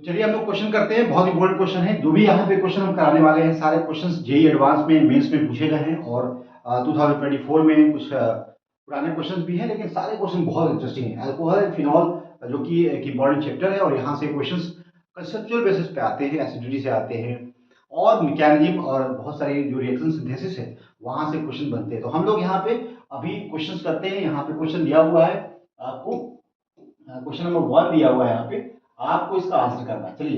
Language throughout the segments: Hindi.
तो चलिए हम लोग क्वेश्चन करते हैं। बहुत इंपॉर्टेंट क्वेश्चन है। जो भी यहाँ पे क्वेश्चन हम कराने वाले हैं सारे क्वेश्चंस जेई एडवांस में मेंस में पूछे गए हैं और 2024 में कुछ पुराने क्वेश्चंस भी हैं, लेकिन सारे क्वेश्चन बहुत इंटरेस्टिंग हैं। अल्कोहल एंड फिनॉल जो कि एक इंपॉर्टेंट चैप्टर है और यहाँ से क्वेश्चंस कंसेप्चुअल बेसिस पे आते हैं, एसिडिटी से आते हैं और मैकेनिज्म और बहुत सारे जो रिएक्शन सिंथेसिस है वहां से क्वेश्चन बनते हैं। तो हम लोग यहाँ पे अभी क्वेश्चन करते हैं। यहाँ पे क्वेश्चन दिया हुआ है आपको, क्वेश्चन नंबर 1 दिया हुआ है यहाँ पे, आपको इसका आंसर करना है। चलिए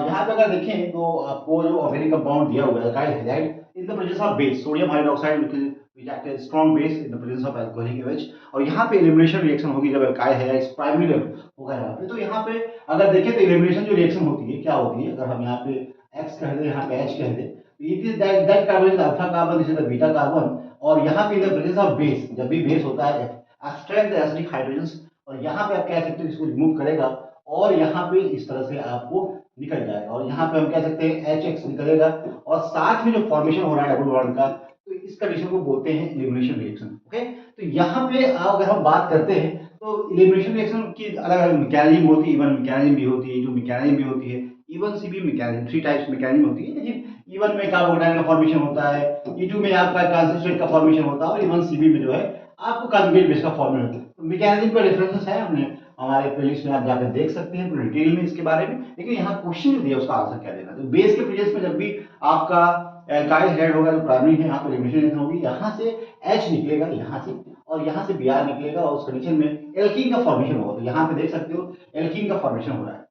यहाँ पे अगर देखें तो आपको जो ऑर्गेनिक कंपाउंड दिया हुआ है alkyl halide in the presence of base sodium hydroxide which act as strong base in the presence of alcoholic average। और यहाँ पे एलिमिनेशन रिएक्शन होगी जब अल्काइल हैलाइड प्राइमरी लेवल होगा यहाँ पे। तो यहाँ पे अगर देखें तो एलिमिनेशन जो रिएक्शन होती है क्या होती है, अगर हम यहाँ पे X कह दें यहाँ पे H कह दें तो it is that carbon is alpha carbon, this is the beta carbon. और यहाँ पे इन द प्रेजेंस ऑफ बेस, जब भी बेस होता है एक्सट्रैक्ट द एसिडिक हाइड्रोजन, और यहाँ पे आप कह सकते हो इसको रिमूव करेगा और यहाँ पे इस तरह से आपको निकल जाएगा और यहाँ पे हम कह सकते हैं HX निकलेगा और साथ में जो फॉर्मेशन हो रहा है डबल बॉन्ड का, तो इस कंडीशन को बोलते हैं एलिमिनेशन रिएक्शन। ओके, तो यहाँ पे अगर हम बात करते हैं तो एलिमिनेशन रिएक्शन की अलग अलग मैकेनिज्म होती है। इवन मैकेनिज्म भी होती है, जो मैकेनिज्म भी होती है इवन सी भी मैकेनिज्म, 3 टाइप्स मैकेनिज्म होती है। लेकिन इवन में कार्बोकेटायन का फॉर्मेशन होता है, E2 में आपका ट्रांजिस्टेट का फॉर्मेशन होता है और इवन सीबी में जो है आपको कंजुगेट बेस का फॉर्मेशन होता है। तो मैकेनिज्म का रेफरेंसेस है, हमने हमारे प्लेलिस्ट में आप जाकर देख सकते हैं पूरी डिटेल में इसके बारे में। लेकिन यहाँ क्वेश्चन जो दिया उसका आंसर क्या देना। तो बेस के प्रेजेंस में जब भी आपका एल्काइल हैलाइड होगा तो प्राइमरी है, यहाँ पे एलिमिनेशन होगी, यहाँ से H निकलेगा यहाँ से और यहाँ से Br निकलेगा और उस कंडीशन में एल्कीन का फॉर्मेशन होगा। तो यहाँ पे देख सकते हो एल्कीन का फॉर्मेशन हो रहा है।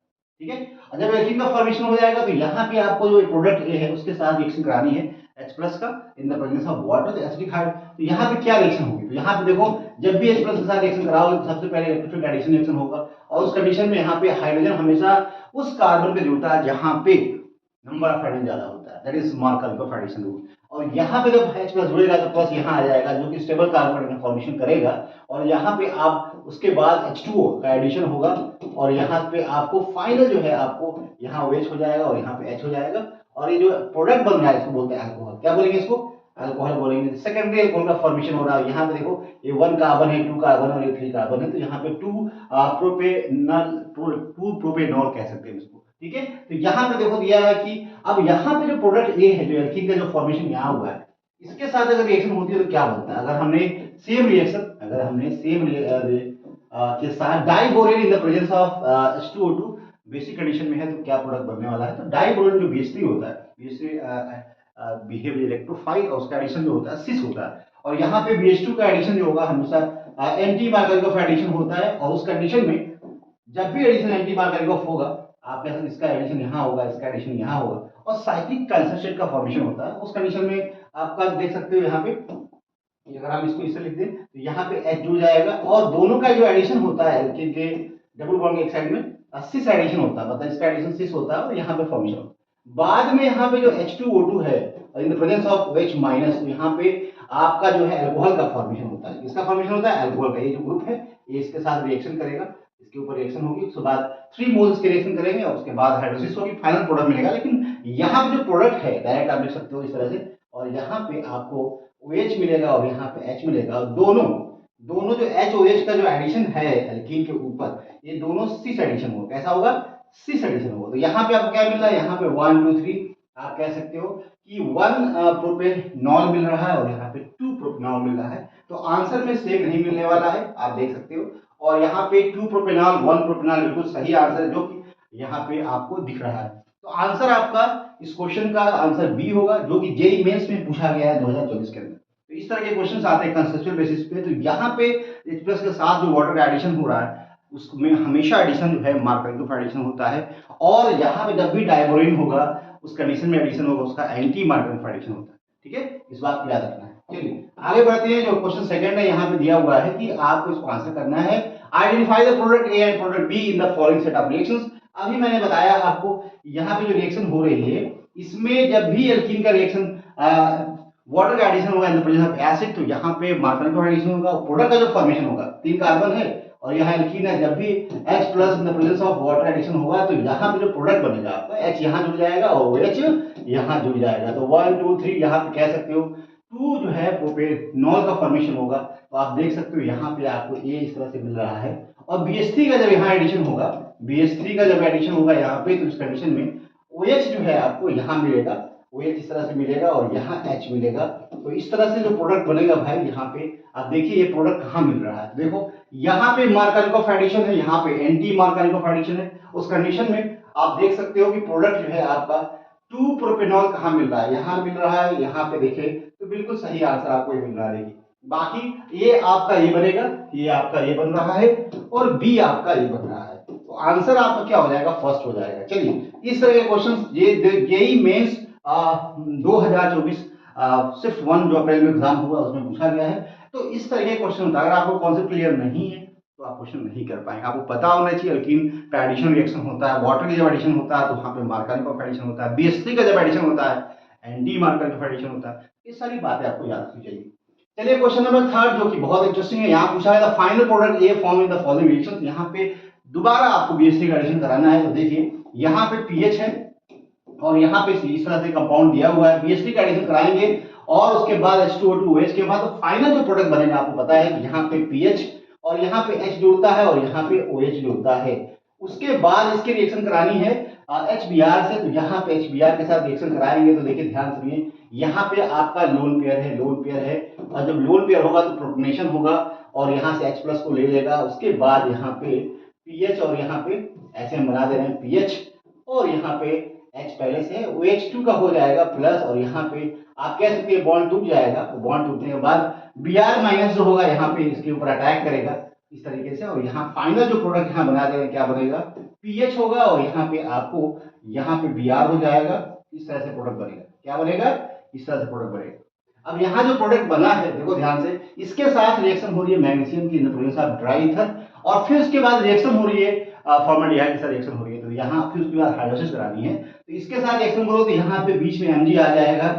ठीक है, और जब एल्कीन का फॉर्मेशन हो जाएगा तो यहाँ पे आपको जो प्रोडक्ट ए है उसके साथ रिएक्शन करानी है H प्लस का इन द प्रेजेंस ऑफ वाटर, तो एसिडिक हाइड। तो यहाँ पे क्या रिएक्शन होगी, तो यहाँ पे देखो जब भी H प्लस के साथ रिएक्शन कराओगे तो सबसे पहले इलेक्ट्रोफिलिक एडिशन रिएक्शन होगा और उस कंडीशन में यहाँ पे हाइड्रोजन हमेशा उस कार्बन पे जुड़ता है जहाँ पे नंबर ऑफ हाइड्रोजन ज्यादा होता है, दैट इज मार्करल एडिशन रूल। और यहाँ पे जब H प्लस जुड़ेगा तो प्लस यहाँ आ जाएगा जो कि स्टेबल कार्बन का फॉर्मेशन करेगा और यहाँ पे आप उसके बाद H2O का एडिशन होगा और यहाँ पे आपको फाइनल जो है आपको यहाँ OH हो जाएगा और यहाँ पे H हो जाएगा और ये जो प्रोडक्ट बन रहा है इसको बोलते हैं अल्कोहल। क्या बोलेंगे इसको, अल्कोहल बोलेंगे। सेकेंडरी अल्कोहल का फॉर्मेशन हो रहा है। यहाँ पे देखो ये 1 कार्बन है, 2 कार्बन और ये 3 कार्बन है, तो यहाँ पे 2 प्रोपेनॉल कह सकते हैं इसको। ठीक है, तो यहाँ पे देखो दिया है कि अब यहाँ पे जो प्रोडक्ट ए है, जो एल्कीन का जो फॉर्मेशन यहाँ हुआ है, इसके साथ अगर रिएक्शन होती है तो क्या बनता है। अगर हमने सेम रिएक्शन के साथ diborane in the presence of H2O2 basic condition में है तो क्या प्रोडक्ट बनने वाला है। तो डाइबोरेन जो BH3 होता है, BH3 बिहेव इलेक्ट्रोफाइल और उसका एडिशन जो होता है सिस होता है और यहाँ पे BH2 का एडिशन जो होगा हमेशा एंटी मार्गरिकोफ एडिशन होता है और उस कंडीशन में जब भी एडिशन एंटी मार्गरिकोफ होगा आप कह सकते इसका एडिशन यहाँ होगा, इसका एडिशन यहाँ होगा और साइक्लिक कंसंट्रेट का फॉर्मेशन होता है। उस कंडीशन में आपका देख सकते हो यहाँ पे अगर हम इसको इससे लिख दें तो यहाँ पे H जुड़ जाएगा और दोनों का जो एडिशन होता है एल्कीन के डबल बॉन्ड के एक साइड में सिस एडिशन होता है, मतलब इसका एडिशन सिस होता है और यहाँ पे फॉर्मेशन होता है। बाद में यहाँ पे जो H2O2 है इन the presence of OH minus, तो यहाँ पे आपका जो है अल्कोहल का फॉर्मेशन होता है। इसका फॉर्मेशन होता है अल्कोहल का। ये जो ग्रुप है ये इसके साथ रिएक्शन करेगा, इसके ऊपर रिएक्शन होगी, उसके बाद 3 मोल्स के रिएक्शन करेंगे और उसके बाद हाइड्रोलिसिस होगी, फाइनल प्रोडक्ट मिलेगा। लेकिन यहाँ पे जो प्रोडक्ट है डायरेक्ट आप देख सकते हो इस तरह से और यहाँ पे आपको OH मिलेगा और यहाँ पे H मिलेगा और दोनों जो HOH का जो एडिशन है एल्कीन के ऊपर ये दोनों सिस एडिशन होगा। कैसा होगा, सिस एडिशन होगा। तो यहाँ पे आपको क्या मिल रहा है, यहाँ पे 1 2 3 आप कह सकते हो कि 1 प्रोपेनॉल मिल रहा है और यहाँ पे 2 प्रोपेनॉल मिल रहा है। तो आंसर में सेम नहीं मिलने वाला है, आप देख सकते हो। और यहाँ पे 2 प्रोपेनॉल 1 प्रोपेनॉल बिल्कुल सही आंसर है जो कि यहाँ पे आपको दिख रहा है। तो आंसर आपका इस क्वेश्चन का आंसर बी होगा जो कि जेईई मेंस में पूछा गया है 2024 के अंदर। तो इस तरह के क्वेश्चन आते हैं कंसेप्चुअल बेसिस पे। तो यहाँ पे H प्लस के साथ जो वाटर का एडिशन हो रहा है उसमें हमेशा एडिशन जो है मार्करिकोफ एडिशन होता है और यहाँ पे जब भी डाइबोरेन होगा उस कंडीशन में एडिशन होगा उसका एंटी मार्करिकोफ एडिशन होता है। ठीक है, इस बात को याद रखना है। चलिए आगे बढ़ते हैं। जो क्वेश्चन सेकंड है यहाँ पे दिया हुआ है कि आपको इसको आंसर करना है identify the product A and product be in the following set of reactions. अभी मैंने बताया आपको यहाँ पे जो रिएक्शन हो रही है इसमें जब भी एल्कीन का रिएक्शन वाटर का एडिशन होगा इन द प्रेजेंस ऑफ एसिड तो यहाँ पे मार्करिकोफ एडिशन होगा। प्रोडक्ट का जो फॉर्मेशन होगा 3 कार्बन है और यहाँ एल्कीन है, जब भी H plus in the presence of water addition होगा तो यहाँ पे जो प्रोडक्ट बनेगा आपका H यहाँ जुड़ जाएगा और OH यहाँ जुड़ जाएगा। तो 1 2 3 यहाँ पे कह सकते हो 2 जो है प्रोपेनॉल का फॉर्मेशन होगा। तो आप देख सकते हो यहाँ पे आपको ए इस तरह से मिल रहा है, और BH3 का जब यहाँ एडिशन होगा, BH3 का जब एडिशन होगा यहाँ पे, तो इस कंडीशन में OH जो है आपको यहाँ मिलेगा, OH इस तरह से मिलेगा और यहाँ H मिलेगा। तो इस तरह से जो प्रोडक्ट बनेगा भाई, यहाँ पे आप देखिए ये प्रोडक्ट कहाँ मिल रहा है। देखो यहाँ पे मार्कारिकोफ एडिशन है, यहाँ पे एंटी मार्कारिकोफ एडिशन है। उस कंडीशन में आप देख सकते हो कि प्रोडक्ट जो है आपका 2 प्रोपेनॉल कहाँ मिल रहा है, यहाँ मिल रहा है, यहाँ पे देखें तो बिल्कुल सही आंसर आपको ये मिल रहा है। बाकी ये आपका ये बनेगा, ये आपका ये बन रहा है, और बी आपका ये बन रहा है। तो आंसर आपका क्या हो जाएगा, फर्स्ट हो जाएगा। चलिए इस तरह के क्वेश्चन जेईई मेंस 2024 सिर्फ 1 जो अप्रैल में एग्जाम हुआ उसमें पूछा गया है। तो इस तरह के क्वेश्चन होता है, अगर आपको कॉन्सेप्ट क्लियर नहीं है तो आप क्वेश्चन नहीं कर पाएंगे। आपको पता होना चाहिए अल्कीन का एडिशन रिएक्शन होता है, वाटर का जब एडिशन होता है तो वहां पे मार्कारिकोफ एडिशन होता है, BH3 का जब एडिशन होता है एंटी मार्कारिकोफ एडिशन होता है। ये सारी बातें आपको याद रखनी चाहिए। चलिए क्वेश्चन नंबर 3 जो कि बहुत इंटरेस्टिंग है, यहाँ पूछा है the final product A form in the following reaction. यहाँ पे दोबारा आपको BH3 का एडिशन कराना है। तो देखिए यहाँ पे पीएच है और यहाँ पे इस तरह से कंपाउंड दिया हुआ है, BH3 का एडिशन कराएंगे और उसके बाद H2O2OH के बाद तो फाइनल जो प्रोडक्ट बनेगा आपको पता है कि यहाँ पे पीएच और यहाँ पे H जुड़ता है और यहाँ पे OH जुड़ता है। उसके बाद इसकी रिएक्शन करानी है HBr से, तो यहाँ पे HBr के साथ रिएक्शन कराएंगे। तो देखिए ध्यान सुनिए, यहाँ पे आपका लोन पेयर है, लोन पेयर है, और जब लोन पेयर होगा तो प्रोटोनेशन होगा और यहाँ से H+ को ले लेगा। उसके बाद यहाँ पे पीएच और यहाँ पे ऐसे हम बना दे रहे हैं पीएच और यहाँ पे H पहले से है, OH2 का हो जाएगा प्लस, और यहाँ पे आप कह सकते हैं बॉन्ड टूट जाएगा। तो बॉन्ड टूटने के बाद Br- जो होगा यहाँ पे इसके ऊपर अटैक करेगा इस तरीके से, और यहाँ फाइनल जो प्रोडक्ट यहाँ बना दे रहे हैं क्या बनेगा, पीएच होगा और यहाँ पे आपको यहाँ पे Br हो जाएगा। इस तरह से प्रोडक्ट बनेगा, क्या बनेगा, इस तरह से प्रोडक्ट बनेगा। अब यहाँ जो प्रोडक्ट बना है देखो ध्यान से, इसके साथ रिएक्शन हो रही है मैग्नीशियम की इन the presence of dry ether, और फिर उसके बाद रिएक्शन हो रही है फॉर्मल्डिहाइड के साथ रिएक्शन हो रही है। तो यहाँ फिर उसके बाद हाइड्रोलिसिस करानी है, तो इसके साथ रिएक्शन करो तो यहाँ पे बीच में Mg आ जाएगा,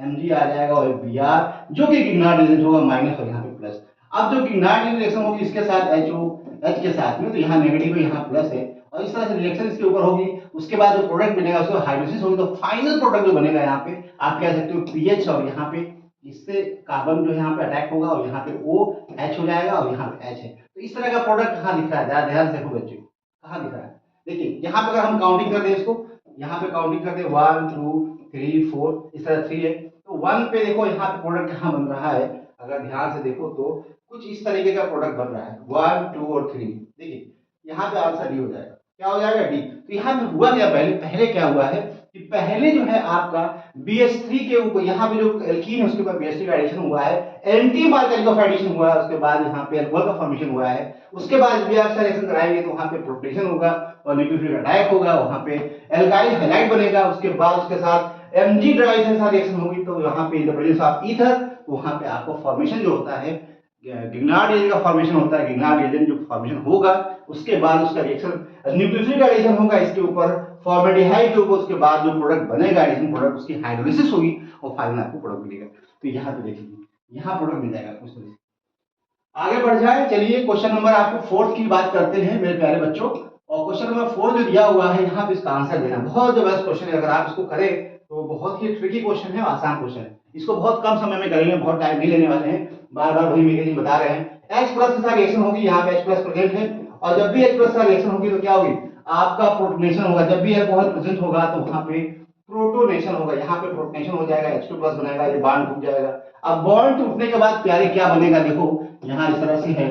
Mg आ जाएगा और Br जो कि गिग्नार्ड रिएक्शन होगा माइनस और यहाँ पे प्लस। अब जो गिग्नार्ड रिएक्शन होगी इसके साथ HOH के साथ में, तो यहाँ नेगेटिव है यहाँ प्लस है, और इस तरह से रिएक्शन इसके ऊपर होगी। उसके बाद जो प्रोडक्ट बनेगा उसको हाइड्रोलिसिस होगी, तो फाइनल प्रोडक्ट जो बनेगा यहाँ पे आप कह सकते हो पीएच, और यहाँ पे इससे कार्बन जो है यहाँ पे अटैक होगा और यहाँ पे OH हो जाएगा और यहाँ पे H है। तो इस तरह का प्रोडक्ट कहाँ दिख रहा है, ध्यान से देखो बच्चे, कहाँ दिख रहा है। देखिए यहाँ पे अगर हम काउंटिंग कर दें इसको, यहाँ पे काउंटिंग कर दें 1 2 3 4, इस तरह 3 है, तो 1 पे देखो यहाँ पे प्रोडक्ट कहाँ बन रहा है, अगर ध्यान से देखो तो कुछ इस तरीके का प्रोडक्ट बन रहा है 1 2 और 3। देखिए यहाँ पे आंसर डी हो जाएगा, क्या हो जाएगा, डी। तो यहाँ पे हुआ क्या, पहले क्या हुआ है कि पहले जो है आपका BH3 के ऊपर यहाँ पे जो एल्कीन है उसके ऊपर BH3 का एडिशन हुआ है, एंटी मार्कारिकोफ एडिशन हुआ है, उसके बाद यहाँ पे अल्कोहल का फॉर्मेशन हुआ है। उसके बाद भी आप रिएक्शन कराएंगे तो वहाँ पे प्रोटेशन होगा और न्यूक्लियोफिलिक अटैक होगा, वहाँ पे एल्काइल हैलाइड बनेगा। उसके बाद उसके साथ Mg ड्राई के साथ रिएक्शन होगी, तो यहाँ पे इन द प्रेजेंस ऑफ ईथर, तो वहाँ पे आपको फॉर्मेशन जो होता है गिग्नार्ड रिएजेंट का फॉर्मेशन होता है। गिग्नार्ड रिएजेंट जो फॉर्मेशन होगा उसके बाद उसका रिएक्शन न्यूक्लियोफिलिक एडिशन होगा इसके ऊपर फॉर्मल्डिहाइड के ऊपर, उसके बाद जो प्रोडक्ट बनेगा एडिशन प्रोडक्ट उसकी हाइड्रोलिसिस होगी और फाइनल आपको प्रोडक्ट मिलेगा। तो यहाँ पे देखिए यहाँ प्रोडक्ट मिल जाएगा कुछ तरह से। आगे बढ़ जाए, चलिए क्वेश्चन नंबर आपको 4 की बात करते हैं मेरे प्यारे बच्चों। और क्वेश्चन नंबर 4 जो दिया हुआ है यहाँ पे इसका आंसर देना बहुत जबरदस्त क्वेश्चन है। अगर आप इसको करें तो बहुत ही ट्रिकी क्वेश्चन है, आसान क्वेश्चन है। इसको बहुत कम समय में करेंगे, बहुत टाइम नहीं लेने वाले हैं। बार बार वही मैगजीन बता रहे हैं, H+ के साथ रिएक्शन होगी, यहाँ पे H+ प्रेजेंट है, और जब भी H+ के साथ रिएक्शन होगी तो क्या होगी, आपका प्रोटोनेशन होगा। जब भी अल्कोहल प्रेजेंट होगा तो वहां पे प्रोटोनेशन होगा, यहाँ पे प्रोटोनेशन हो जाएगा, H2+ बनेगा, ये बॉन्ड टूट जाएगा। अब बॉन्ड टूटने के बाद प्यारे क्या बनेगा, देखो यहाँ इस तरह से है,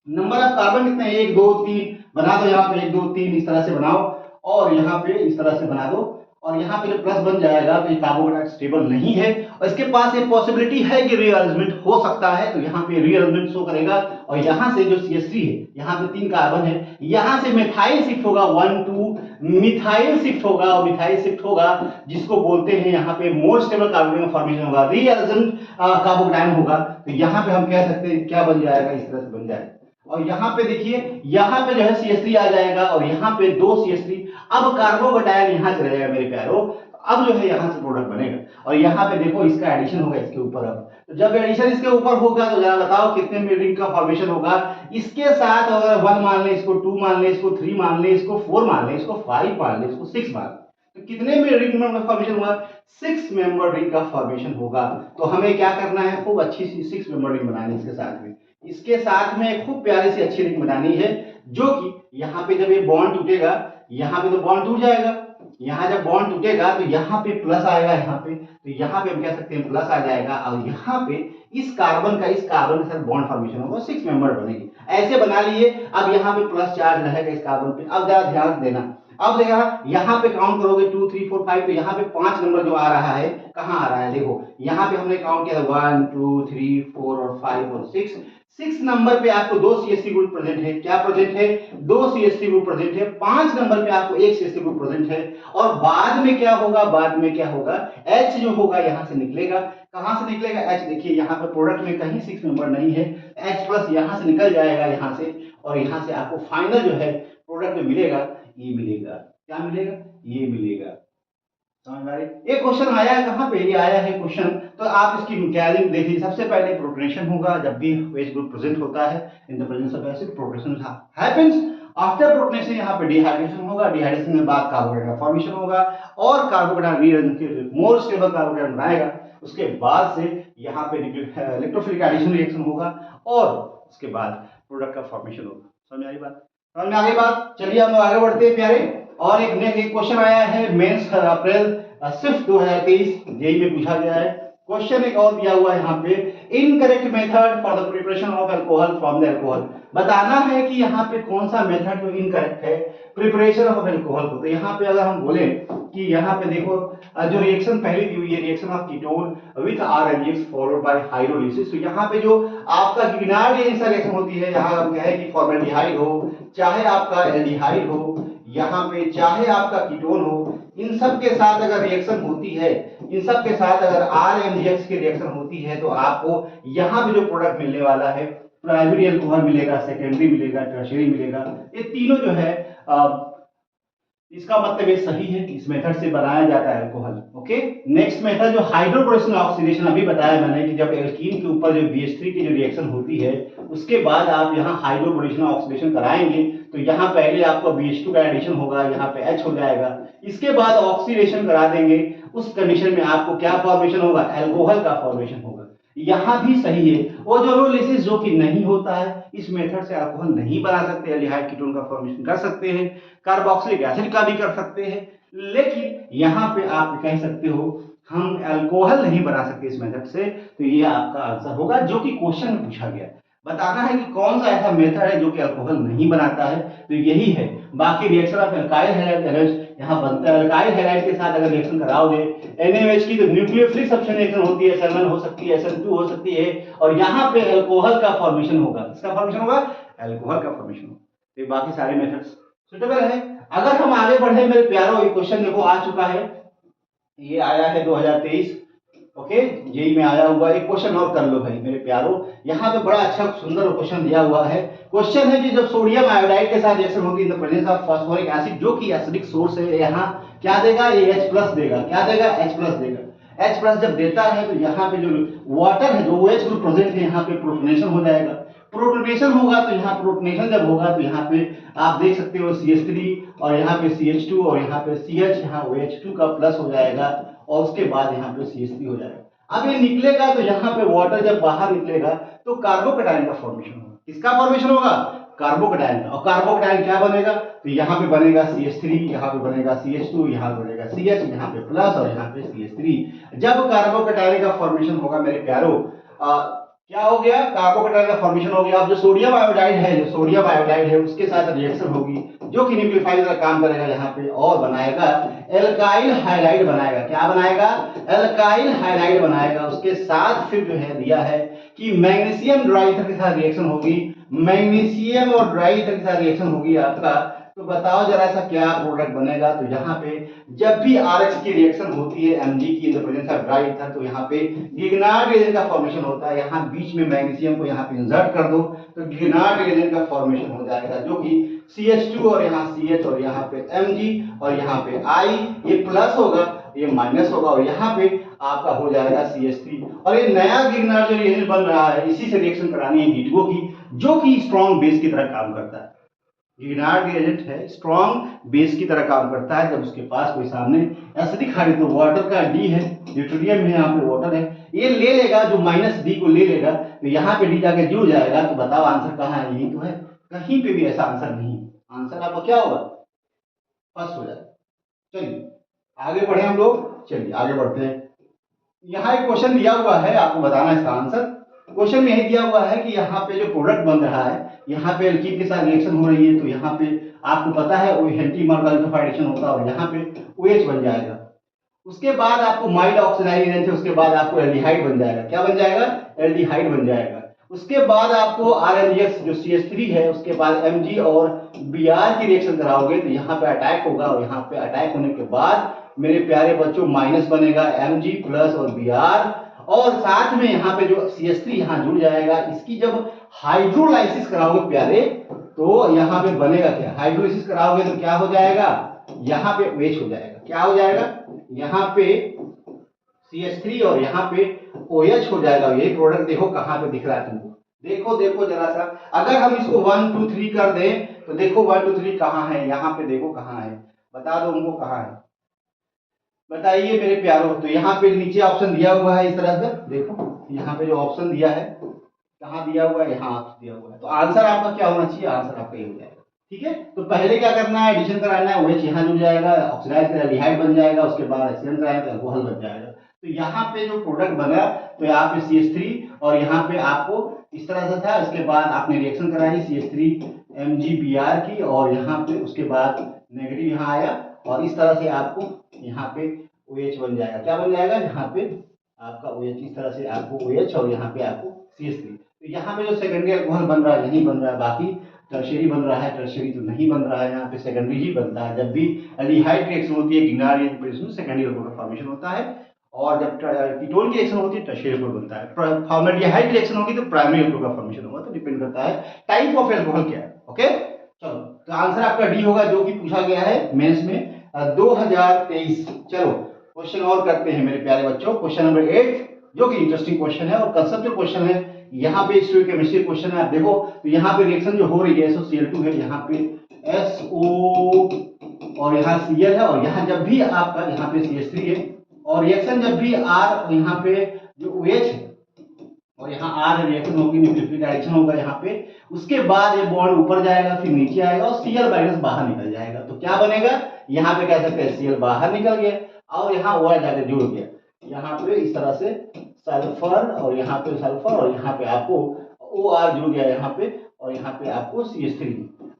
नंबर ऑफ कार्बन कितने 1 2 3 बना दो, यहाँ पे 1 2 3 इस तरह से बनाओ, और यहाँ पे इस तरह से बना दो, और यहाँ पे जो प्लस बन जाएगा तो ये कार्बोहाइड्रेट स्टेबल नहीं है और इसके पास एक पॉसिबिलिटी है कि रीअरेंजमेंट हो सकता है। तो यहाँ पे रीअरेंजमेंट शो करेगा, और यहाँ से जो CH3 है, यहाँ पे 3 कार्बन है, यहाँ से मिथाइल शिफ्ट होगा 1 2 मिथाइल शिफ्ट होगा, और मिथाइल शिफ्ट होगा जिसको बोलते हैं यहाँ पे मोर स्टेबल कार्बोनेट फॉर्मेशन होगा, रीअरेंजमेंट कार्बोकैटायन होगा। तो यहाँ पे हम कह सकते हैं क्या बन जाएगा, इस तरह से बन जाएगा। और यहाँ पे देखिए यहाँ पे जो है CH3 आ जाएगा और यहाँ पे 2 CH3। अब कार्बोकैटायन यहाँ चला जाएगा मेरे प्यारो, अब जो है यहाँ से प्रोडक्ट बनेगा, और यहाँ पे देखो इसका एडिशन होगा इसके ऊपर। अब तो जब एडिशन इसके ऊपर होगा तो जरा बताओ कितने में रिंग का फॉर्मेशन होगा। इसके साथ अगर 1 मान ले, इसको 2 मान ले, इसको 3 मान ले, इसको 4 मान ले, इसको 5 मान ले, इसको 6 मान ले, तो तो कितने में रिंग का फॉर्मेशन हुआ? 6 मेंबर रिंग का फॉर्मेशन होगा। तो हमें क्या करना है? खूब अच्छी सी 6 मेंबर रिंग बनानी है इसके साथ में खूब प्यारी सी अच्छी रिंग बनानी है, जो कि यहाँ पे जब ये बॉन्ड टूटेगा, यहाँ पे तो बॉन्ड टूट जाएगा, यहाँ जब बॉन्ड टूटेगा तो यहाँ पे प्लस आएगा, यहाँ पे तो यहाँ पे हम कह सकते हैं प्लस आ जाएगा, और यहाँ पे इस कार्बन के साथ बॉन्ड फॉर्मेशन होगा, 6 मेंबर बनेगी। ऐसे बना लिए। अब यहाँ पे प्लस चार्ज रहेगा इस कार्बन पे। अब जरा ध्यान देना, अब देखा यहाँ पे काउंट करोगे 2 3 4 5, तो यहाँ पे 5 नंबर जो आ रहा है, कहाँ आ रहा है? देखो यहाँ पे हमने काउंट किया 1 2 3 4 और 5 और 6 नंबर पे आपको 2 CH3 ग्रुप प्रेजेंट है। क्या प्रेजेंट है? 2 CH3 ग्रुप प्रेजेंट है। 5 नंबर पे आपको 1 CH3 ग्रुप प्रेजेंट है। और बाद में क्या होगा? बाद में क्या होगा? H जो होगा यहाँ से निकलेगा। कहाँ से निकलेगा H? देखिए यहाँ पे प्रोडक्ट में कहीं 6 नंबर नहीं है, H प्लस यहाँ से निकल जाएगा यहाँ से, और यहाँ से आपको फाइनल जो है प्रोडक्ट जो मिलेगा, ये मिलेगा। क्या मिलेगा? ये मिलेगा। समझ आ रही? ये क्वेश्चन आया है कहाँ पे? ये आया है क्वेश्चन, तो आप इसकी मैकेनिज्म देखिए। सबसे पहले प्रोटोनेशन होगा जब भी OH ग्रुप प्रेजेंट होता है, इन the presence of acid protonation happens. After protonation यहाँ पे डिहाइड्रेशन होगा, डिहाइड्रेशन के बाद कार्बोकेटाइन का फॉर्मेशन होगा, और carbocation rearrange more stable carbocation बनाएगा। उसके बाद से यहाँ पे इलेक्ट्रोफिलिक एडिशन रिएक्शन होगा, और उसके बाद प्रोडक्ट का फॉर्मेशन होगा। समझ आ रही बात? समझ में आ गई बात? चलिए हम आगे बढ़ते हैं प्यारे। और एक क्वेश्चन आया है मेंस अप्रैल सिर्फ 2023 जेई में पूछा गया है। क्वेश्चन एक और दिया हुआ है यहाँ पे, incorrect method for the preparation of alcohol from the alcohol. बताना है कि यहाँ पे कौन सा मेथड जो इनकरेक्ट है प्रिपरेशन ऑफ अल्कोहल को। तो यहाँ पे अगर हम बोले कि यहाँ पे देखो जो रिएक्शन पहली दी हुई है, reaction of ketone with RMX followed by hydrolysis, तो यहाँ पे जो आपका गिनार्ड रिएक्शन होती है, यहाँ हम कहें कि फॉर्मेल्डिहाइड हो, चाहे आपका एल्डिहाइड हो, यहाँ पे चाहे आपका कीटोन हो, इन सब के साथ अगर रिएक्शन होती है, इन सब के साथ अगर RMGX की रिएक्शन होती है, तो आपको यहाँ पे जो प्रोडक्ट मिलने वाला है, प्राइमरी अल्कोहल मिलेगा, सेकेंडरी मिलेगा, टर्शियरी मिलेगा। ये तीनों जो है इसका मतलब ये सही है, इस मेथड से बनाया जाता है अल्कोहल। ओके, नेक्स्ट मेथड जो हाइड्रोप्रोटेशन ऑक्सीडेशन, अभी बताया मैंने कि जब एल्कीन के ऊपर जो BH3 की जो रिएक्शन होती है, उसके बाद आप यहाँ हाइड्रोप्रोटेशन ऑक्सीडेशन कराएंगे, तो यहाँ पहले आपको BH2 का एडिशन होगा, यहाँ पे H हो जाएगा। इसके बाद ऑक्सीडेशन करा देंगे, उस कंडीशन में आपको क्या फॉर्मेशन होगा? अल्कोहल का फॉर्मेशन होगा। यहाँ भी सही है। ओजोनोलिसिस जो कि नहीं होता है, इस मेथड से अल्कोहल नहीं बना सकते, एल्डिहाइड कीटोन का फॉर्मेशन कर सकते हैं, कार्बोक्सिलिक एसिड का भी कर सकते हैं, लेकिन यहाँ पे आप कह सकते हो हम अल्कोहल नहीं बना सकते इस मेथड से। तो ये आपका आंसर होगा जो कि क्वेश्चन में पूछा गया। बताना है कि कौन सा ऐसा मेथड है जो कि अल्कोहल नहीं बनाता है, तो यही है। बाकी रिएक्शन ऑफ एल्काइल हैलाइड यहाँ बनता है, एल्काइल हैलाइड के साथ अगर रिएक्शन कराओगे NaOH की, तो न्यूक्लियोफिलिक सब्स्टिट्यूशन रिएक्शन होती है, SN1 हो सकती है, SN2 हो सकती है, और यहाँ पे अल्कोहल का फॉर्मेशन होगा। किसका फॉर्मेशन होगा? अल्कोहल का फॉर्मेशन होगा। तो बाकी सारे मेथड्स सुटेबल है। अगर हम आगे बढ़े मेरे प्यारो, ये क्वेश्चन देखो आ चुका है, ये आया है 2023। ओके, जेई में आया हुआ। एक क्वेश्चन और कर लो भाई मेरे प्यारो, यहाँ पे बड़ा अच्छा सुंदर क्वेश्चन दिया हुआ है। क्वेश्चन है कि जब सोडियम आयोडाइड के साथ रिएक्शन होगी इन the presence of phosphoric acid, जो कि एसिडिक सोर्स है, यहाँ क्या देगा? ये H+ देगा। क्या देगा? H+ देगा। H+ जब देता है तो यहाँ पे जो वाटर है, जो OH ग्रुप प्रेजेंट है, यहाँ पे प्रोटोनेशन हो जाएगा। प्रोटोनेशन होगा तो यहाँ प्रोटोनेशन जब होगा तो यहाँ पे आप देख सकते हो CH3, और यहाँ पे CH2, और यहाँ पे CH, यहाँ OH2 का प्लस हो जाएगा, और उसके बाद यहाँ पे CH3 हो जाएगा। अब ये निकलेगा तो यहाँ पे वाटर जब बाहर निकलेगा तो कार्बोकेटाइन का फॉर्मेशन होगा। किसका फॉर्मेशन होगा? कार्बोकेटाइन का। और कार्बोकेटाइन क्या बनेगा? तो यहाँ पे बनेगा CH3, यहाँ पे बनेगा CH2, यहाँ पे बनेगा CH, यहाँ पे प्लस, और यहाँ पे CH3। जब कार्बोकेटाइन का फॉर्मेशन होगा मेरे प्यारो, क्या हो गया? कार्बोकेटाइन का फॉर्मेशन हो गया। अब जो सोडियम आयोडाइड है, उसके साथ रिएक्शन होगी, जो कि न्यूक्लियोफाइल का काम करेगा यहाँ पे, और बनाएगा एल्काइल हाइलाइड बनाएगा। क्या बनाएगा? एल्काइल हाइलाइड बनाएगा। उसके साथ फिर जो है दिया है कि मैग्नीशियम ड्राई ईथर के साथ रिएक्शन होगी, मैग्नीशियम और ड्राई ईथर के साथ रिएक्शन होगी आपका। तो बताओ जरा सा क्या प्रोडक्ट बनेगा? तो यहाँ पे जब भी RH की रिएक्शन होती है Mg की इन the presence of dry ether, तो यहाँ पे गिगनार्ड रिएजेंट का फॉर्मेशन होता है। यहाँ बीच में मैग्नीशियम को यहाँ पे इंसर्ट कर दो तो गिगनार्ड रिएजेंट का फॉर्मेशन हो जाएगा, जो कि CH2 और यहाँ CH और यहाँ पे Mg और यहाँ पे I, ये प्लस होगा, ये माइनस होगा, और यहाँ पे आपका हो जाएगा CH3। और ये नया गिगनार्ड जो रिएजेंट बन रहा है, इसी से रिएक्शन करानी है हीटगो की, जो कि स्ट्रॉन्ग बेस की तरह काम करता है। गिनार्ड रिएजेंट है, स्ट्रॉन्ग बेस की तरह काम करता है। जब उसके पास कोई सामने एसिडिक हाइड्रोजन, तो वाटर का डी है, ड्यूटेरियम है, यहाँ पे वाटर है, ये ले लेगा, जो माइनस डी को ले लेगा, तो यहाँ पे डी जाके जुड़ जाएगा। तो बताओ आंसर कहाँ है? यही तो है, कहीं पे भी ऐसा आंसर नहीं है। आंसर आपका क्या होगा? फर्स्ट हो जाएगा। चलिए आगे बढ़े हम लोग, चलिए आगे बढ़ते हैं। यहाँ एक क्वेश्चन दिया हुआ है, आपको बताना है इसका आंसर। क्वेश्चन में यही दिया हुआ है कि यहाँ पे जो प्रोडक्ट बन रहा है, यहाँ पे एल्कीन के साथ रिएक्शन हो रही है, तो यहाँ पे आपको पता है वो एंटी अल्कोफाइडेशन होता है और यहाँ पे OH बन जाएगा। उसके बाद आपको माइल्ड ऑक्सीडाइज एजेंट है, उसके बाद आपको एल्डिहाइड बन जाएगा। क्या बन जाएगा? एल्डिहाइड बन जाएगा। उसके बाद आपको RNGX जो CH3 है, उसके बाद Mg और Br की रिएक्शन कराओगे, तो यहाँ पे अटैक होगा और यहाँ पे अटैक होने के बाद मेरे प्यारे बच्चों माइनस बनेगा Mg प्लस और Br, और साथ में यहाँ पे जो CH3 यहाँ जुड़ जाएगा। इसकी जब हाइड्रोलाइसिस कराओगे प्यारे, तो यहाँ पे बनेगा क्या? हाइड्रोलाइसिस कराओगे तो क्या हो जाएगा? यहाँ पे OH हो जाएगा। क्या हो जाएगा? यहाँ पे CH3 और यहाँ पे OH हो जाएगा। यही प्रोडक्ट देखो कहाँ पे दिख रहा है तुमको, देखो देखो जरा सा। अगर हम इसको 1 2 3 कर दें, तो देखो 1 2 3 कहाँ है? यहाँ पे देखो कहाँ है, बता दो हमको कहाँ है, बताइए मेरे प्यारों। तो यहाँ पे नीचे ऑप्शन दिया हुआ है इस तरह से, देखो यहाँ पे जो ऑप्शन दिया है, कहाँ दिया हुआ है? यहाँ ऑप्शन दिया हुआ है। तो आंसर आपका क्या होना चाहिए? आंसर आपका ये हो जाएगा। ठीक है, तो पहले क्या करना है? एडिशन कराना है, OH यहाँ जुड़ जाएगा, ऑक्सीडाइज कर एल्डिहाइड बन जाएगा, उसके बाद HCl कराएं तो अल्कोहल बन जाएगा। तो यहाँ पे जो प्रोडक्ट बना, तो यहाँ पे CH3 और यहाँ पे आपको इस तरह से था। इसके बाद आपने रिएक्शन कराई CH3 MgBr की, और यहाँ पे उसके बाद नेगेटिव यहाँ आया, और इस तरह से आपको यहाँ पे OH बन जाएगा। क्या बन जाएगा? यहाँ पे आपका OH, इस तरह से आपको OH और यहाँ पे आपको CH3। तो यहाँ पे जो सेकेंडरी अल्कोहल बन रहा है यही बन रहा है, बाकी टर्शियरी बन रहा है, टर्शियरी तो नहीं बन रहा है, यहाँ पे सेकेंडरी ही बनता है। जब भी एल्डिहाइड रिएक्शन होती है गिनार रिएक्शन, सेकेंडरी अल्कोहल का फॉर्मेशन होता है, और जब कीटोन की रिएक्शन होती है टर्शियरी अल्कोहल बनता है। फॉर्मेल्डिहाइड रिएक्शन होगी तो प्राइमरी अल्कोहल का फॉर्मेशन होगा। तो डिपेंड करता है टाइप ऑफ अल्कोहल क्या है। ओके, चलो तो आंसर आपका डी होगा, जो कि पूछा गया है मेंस में 2023। चलो क्वेश्चन और करते हैं मेरे प्यारे बच्चों। क्वेश्चन नंबर 8, जो कि इंटरेस्टिंग क्वेश्चन है और कंसेप्चुअल क्वेश्चन है। यहाँ पे केमिस्ट्री क्वेश्चन है, आप देखो तो यहाँ पे रिएक्शन जो हो रही है SOCl2 है, यहाँ पे SO और यहाँ Cl है, और यहाँ जब भी आपका यहाँ पे CH3 है, और रिएक्शन जब भी R, यहाँ पे जो OH है और यहाँ R रिएक्शन होगी, न्यूक्लियोफिलिक डायरेक्शन होगा यहाँ पे, उसके बाद ये बॉन्ड ऊपर जाएगा, फिर नीचे आएगा और Cl माइनस बाहर निकल जाएगा। तो क्या बनेगा? यहाँ पे कह सकते हैं Cl बाहर निकल गया और यहाँ OH जाकर जुड़ गया। यहाँ पे इस तरह से सल्फर और यहाँ पे सल्फर और यहाँ पे आपको OR जुड़ गया यहाँ पे, और यहाँ पे आपको CH3।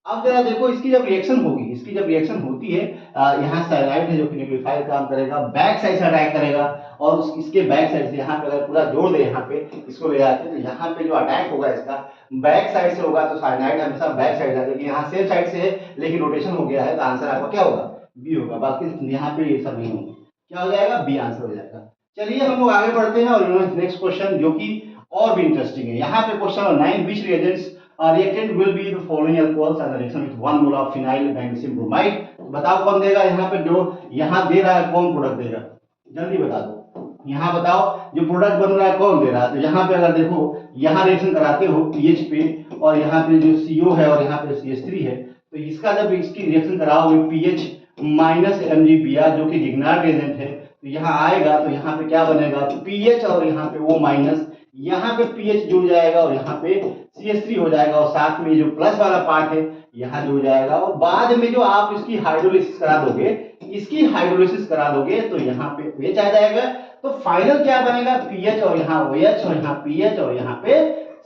अब जरा देखो इसकी जब रिएक्शन होगी, इसकी जब रिएक्शन होती है, यहाँ साइनाइड है जो कि न्यूक्लियोफाइल काम करेगा, बैक साइड से अटैक करेगा, और इसके बैक साइड से यहाँ पे अगर पूरा जोड़ दे यहाँ पे इसको ले आते, तो यहाँ पे जो अटैक होगा इसका बैक साइड से होगा। तो साइनाइड हमेशा बैक साइड जाता है, लेकिन यहाँ सेम साइड से है लेकिन रोटेशन हो गया है, तो आंसर आपका क्या होगा? बी होगा। बाकी यहाँ पे ये सब नहीं होंगे, क्या हो जाएगा? बी आंसर हो जाएगा। चलिए हम लोग आगे बढ़ते हैं और नेक्स्ट क्वेश्चन जो कि और भी इंटरेस्टिंग है। यहाँ पे question number 9, which reagents reactant will be the following alcohols and reaction with 1 mole of phenyl magnesium bromide। बताओ कौन देगा? यहाँ पे जो यहाँ दे रहा है कौन प्रोडक्ट देगा? जल्दी बता दो, यहाँ बताओ जो प्रोडक्ट बन रहा है कौन दे रहा है? तो यहाँ पे अगर देखो, यहाँ रिएक्शन कराते हो पीएच पे, और यहाँ पे जो CO है और यहाँ पे CH3 है, तो इसका जब इसकी रिएक्शन कराओगे पीएच माइनस MgBr जो कि जिग्नार्ड रिएजेंट है, तो यहाँ आएगा, तो यहाँ पे क्या बनेगा? पीएच और यहाँ पे वो माइनस, यहाँ पे पीएच जुड़ जाएगा और यहाँ पे CH3 हो जाएगा, और साथ में जो प्लस वाला पार्ट है यहाँ जुड़ जाएगा, और बाद में जो आप इसकी हाइड्रोलिसिस करा दोगे, इसकी हाइड्रोलिसिस करा दोगे, तो यहाँ पे OH आ जाएगा। तो फाइनल क्या बनेगा? पीएच और यहाँ OH और यहाँ पीएच और यहाँ पे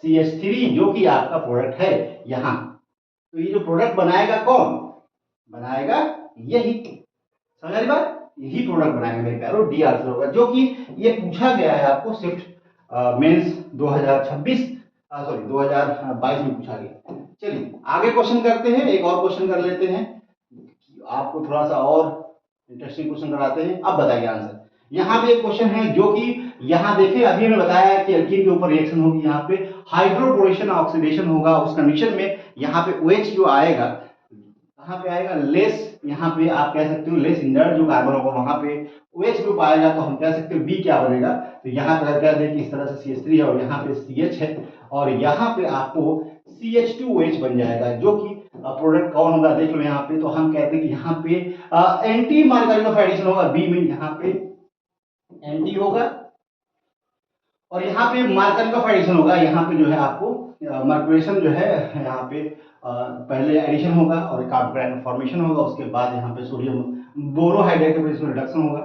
CH3, जो कि आपका प्रोडक्ट है यहाँ। तो ये जो प्रोडक्ट बनाएगा कौन बनाएगा? यही, समझ रही बात? यही प्रोडक्ट बनाएंगे मेरे प्यारों, डी आंसर होगा, जो कि ये पूछा गया है आपको शिफ्ट मेंस 2026 सॉरी 2022 में पूछा गया। चलिए आगे क्वेश्चन करते हैं, एक और क्वेश्चन कर लेते हैं, आपको थोड़ा सा और इंटरेस्टिंग क्वेश्चन कराते हैं। अब बताइए आंसर। यहाँ पे एक क्वेश्चन है जो कि यहाँ देखिए, अभी हमने बताया कि एल्कीन के ऊपर रिएक्शन होगी, यहाँ पे हाइड्रोपोरेशन ऑक्सीडेशन होगा, उस कंडीशन में यहाँ पे OH जो आएगा, कहाँ पे आएगा? लेस, यहाँ पे आप कह सकते हो लेस इंजर्ड जो कार्बन होगा वहां पे OH ग्रुप आएगा, तो हम कह सकते हो बी क्या बनेगा? तो यहाँ पर कह दें कि इस तरह से CH3 है और यहाँ पे CH है, और यहाँ पे आपको CH2OH बन जाएगा, जो कि प्रोडक्ट कौन होगा देख लो यहाँ पे। तो हम कहते हैं कि यहाँ पे एंटी मार्करल ऑफ एडिशन होगा, बी में यहाँ पे एंटी होगा, और यहाँ पे मार्करल ऑफ एडिशन होगा। यहाँ पे जो है आपको मार्कुलेशन जो है यहाँ पे पहले एडिशन होगा और कार्बोहाइड्रेट फॉर्मेशन होगा, उसके बाद यहाँ पे सोडियम बोरोहाइड्रेट के रिडक्शन होगा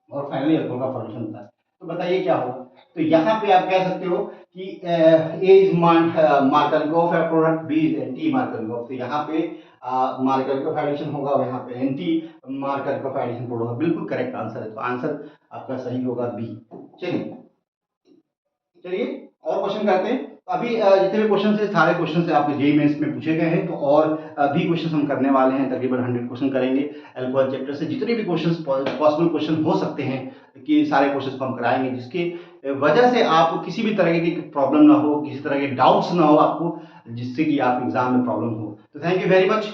और फाइनली अल्कोहल का फॉर्मेशन होता है। तो बताइए क्या होगा। तो यहाँ पे आप कह सकते हो कि A is Markovnikov of product, B is anti Markovnikov of. तो यहाँ पे मार्करल ऑफ एडिशन होगा और यहाँ पे anti Markovnikov of addition product होगा। बिल्कुल करेक्ट आंसर है, तो आंसर आपका सही होगा बी। चलिए चलिए और क्वेश्चन करते हैं। अभी जितने भी क्वेश्चन है सारे क्वेश्चन से आपके जेईई मेंस में पूछे गए हैं, तो और भी क्वेश्चन हम करने वाले हैं, तकरीबन 100 क्वेश्चन करेंगे अल्कोहल चैप्टर से। जितने भी क्वेश्चन पॉसिबल क्वेश्चन हो सकते हैं कि सारे क्वेश्चन को हम कराएंगे, जिसकी वजह से आपको किसी भी तरह की प्रॉब्लम ना हो, किसी तरह के डाउट्स ना हो आपको, जिससे कि आप एग्जाम में प्रॉब्लम हो। तो थैंक यू वेरी मच।